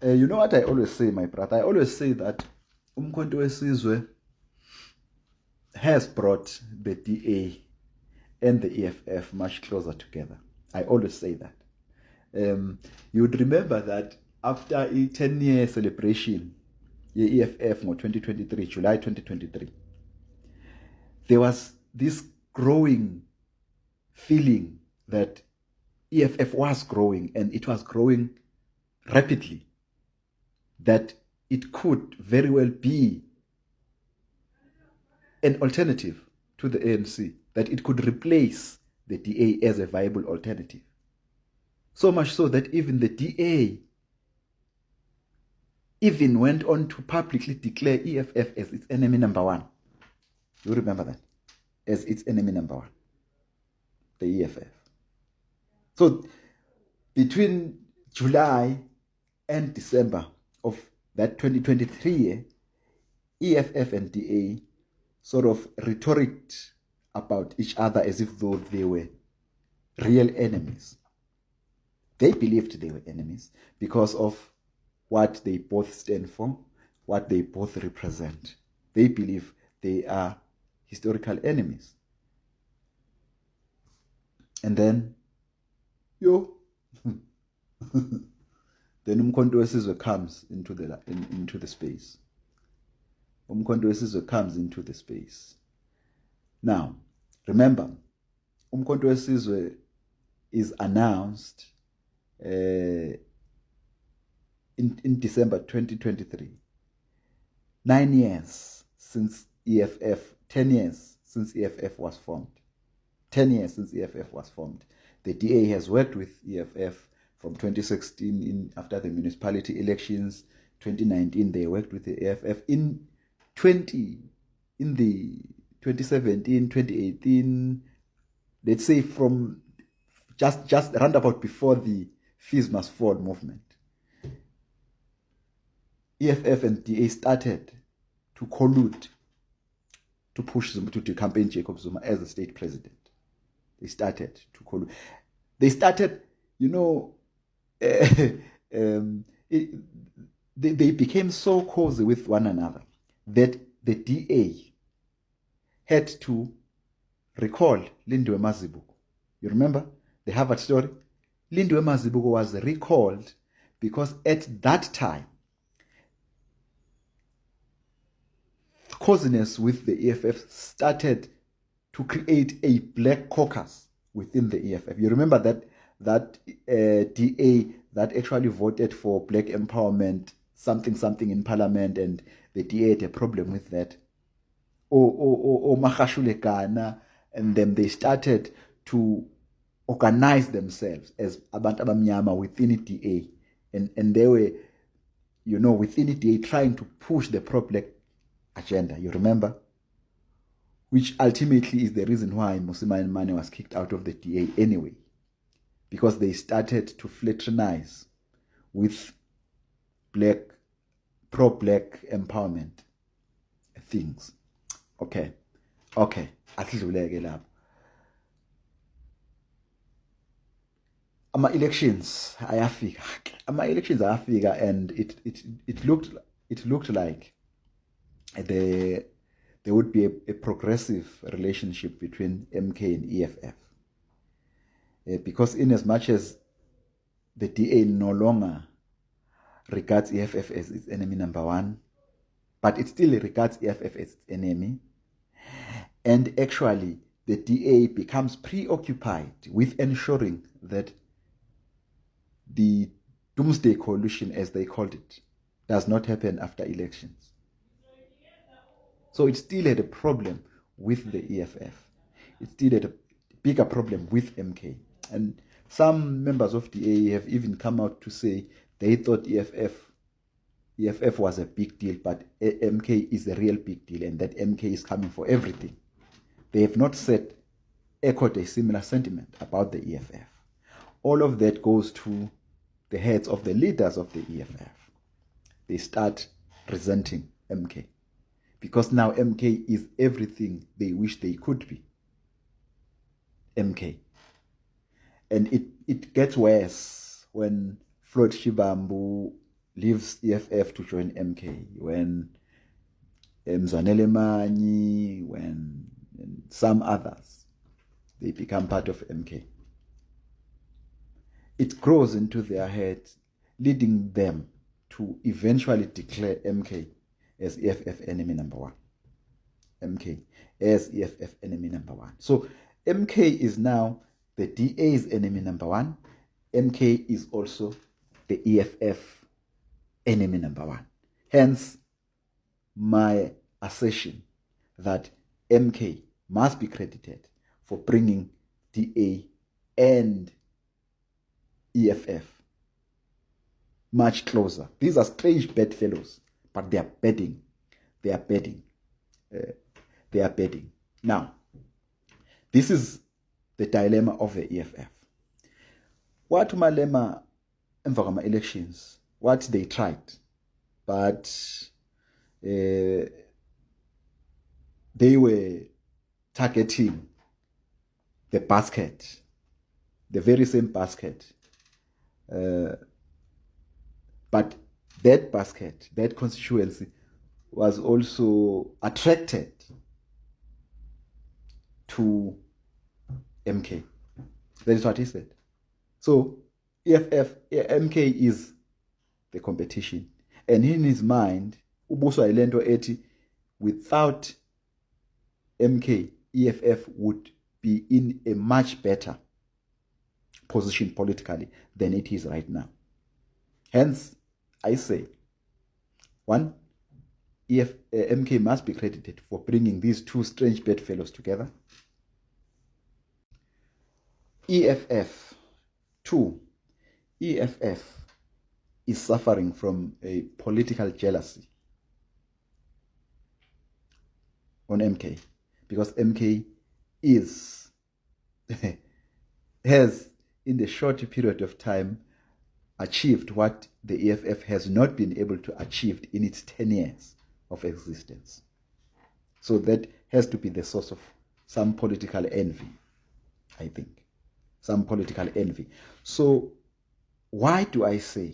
You know what I always say, my brother? I always say that Umkhonto Wesizwe has brought the DA and the EFF much closer together. I always say that. You would remember that after a 10-year celebration, the EFF in 2023, July 2023, there was this growing feeling that EFF was growing, and it was growing rapidly, that it could very well be an alternative to the ANC, that it could replace the DA as a viable alternative. So much so that even the DA even went on to publicly declare EFF as its enemy number one. You remember that? As its enemy number one. The EFF. So between July and December of that 2023 year, EFF and DA sort of rhetoricked about each other as if though they were real enemies. They believed they were enemies because of what they both stand for, what they both represent. They believe they are historical enemies. And then, then Umkhonto Wesizwe comes into the space. Umkhonto Wesizwe comes into the space. Now, remember, Umkhonto Wesizwe is announced in December 2023. 9 years since EFF, 10 years since EFF was formed. 10 years since EFF was formed. The DA has worked with EFF from 2016 after the municipality elections. 2019 they worked with the EFF. In the 2017, 2018, let's say from just roundabout before the Fees Must Fall movement, EFF and DA started to collude to push Zuma, to campaign Jacob Zuma as the state president. They started to collude. They started, they became so cozy with one another that the DA had to recall Lindiwe Mazibuko. You remember the Harvard story? Lindiwe Mazibuko was recalled because at that time, coziness with the EFF started to create a black caucus within the EFF. You remember that DA that actually voted for black empowerment, something in parliament, and the DA had a problem with that. And then they started to organize themselves as Abantu Abamnyama within DA. And they were, within DA trying to push the pro-black agenda, you remember? Which ultimately is the reason why Mosima Mane was kicked out of the DA anyway. Because they started to fraternize with pro-black empowerment things. Okay. Asidluleke lapho. Elections ayafika and it looked like there would be a progressive relationship between MK and EFF. Because in as much as the DA no longer regards EFF as its enemy number one, but it still regards EFF as its enemy, and actually the DA becomes preoccupied with ensuring that the Doomsday Coalition, as they called it, does not happen after elections. So it still had a problem with the EFF. It still had a bigger problem with MK. And some members of the AA have even come out to say they thought EFF was a big deal, but MK is a real big deal, and that MK is coming for everything. They have not echoed a similar sentiment about the EFF. All of that goes to the heads of the leaders of the EFF. They start resenting MK. Because now MK is everything they wish they could be. MK. And it gets worse when Floyd Shivambu leaves EFF to join MK, when Mzwanele Manyi, when and some others, they become part of MK. It grows into their heads, leading them to eventually declare MK as EFF enemy number one. MK as EFF enemy number one. So MK is now the DA's enemy number one. MK is also the EFF enemy number one. Hence, my assertion that MK must be credited for bringing DA and EFF much closer. These are strange bedfellows, but they are bedding. They are bedding. They are bedding. Now, this is the dilemma of the EFF. What Malema emva elections, what they tried, but they were targeting the basket, the very same basket. But that basket, that constituency, was also attracted to MK. That is what he said. So MK is the competition. And in his mind, ubuswa ilento ethi, without MK, EFF would be in a much better position politically than it is right now. Hence, I say, one, MK must be credited for bringing these two strange bedfellows together. EFF, two, EFF is suffering from a political jealousy on MK, because MK has in the short period of time achieved what the EFF has not been able to achieve in its 10 years of existence. So that has to be the source of some political envy, I think. Some political envy. So why do I say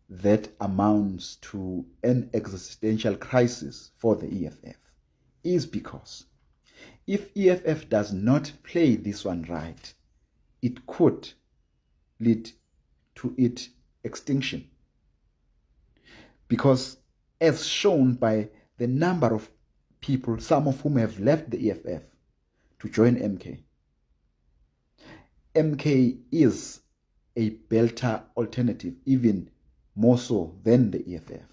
that amounts to an existential crisis for the EFF? Is because if EFF does not play this one right, it could lead to its extinction. Because as shown by the number of people, some of whom have left the EFF to join MK, MK is a better alternative, even more so than the EFF.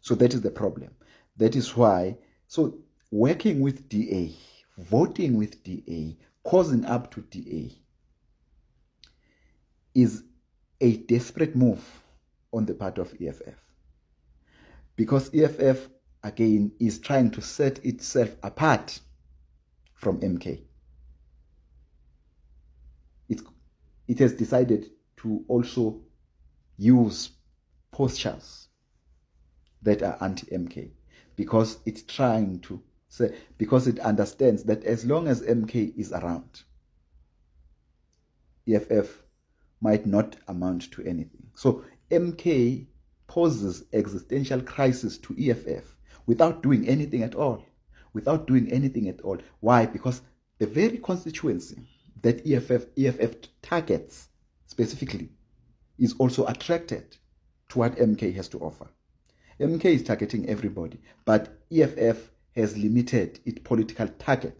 So that is the problem. That is why, so working with DA, voting with DA, causing up to DA is a desperate move on the part of EFF. Because EFF, again, is trying to set itself apart from MK. It has decided to also use postures that are anti-MK, because it's trying to say, because it understands that as long as MK is around, EFF might not amount to anything. So MK poses existential crisis to EFF without doing anything at all. Why? Because the very constituency that EFF targets specifically is also attracted to what MK has to offer. MK is targeting everybody, but EFF has limited its political target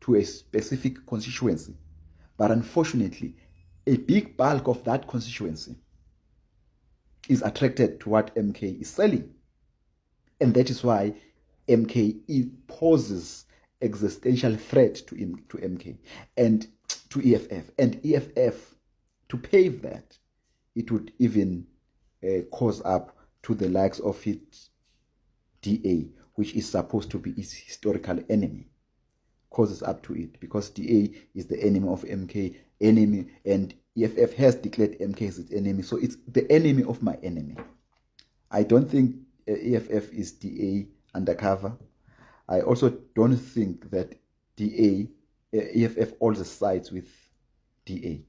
to a specific constituency. But unfortunately, a big bulk of that constituency is attracted to what MK is selling. And that is why MK poses existential threat to MK and to EFF. And EFF, to pave that, it would even cause up to the likes of its DA, which is supposed to be its historical enemy, causes up to it, because DA is the enemy of MK, and EFF has declared MK as its enemy, so it's the enemy of my enemy. I don't think EFF is DA undercover. I also don't think that EFF also sides with DA.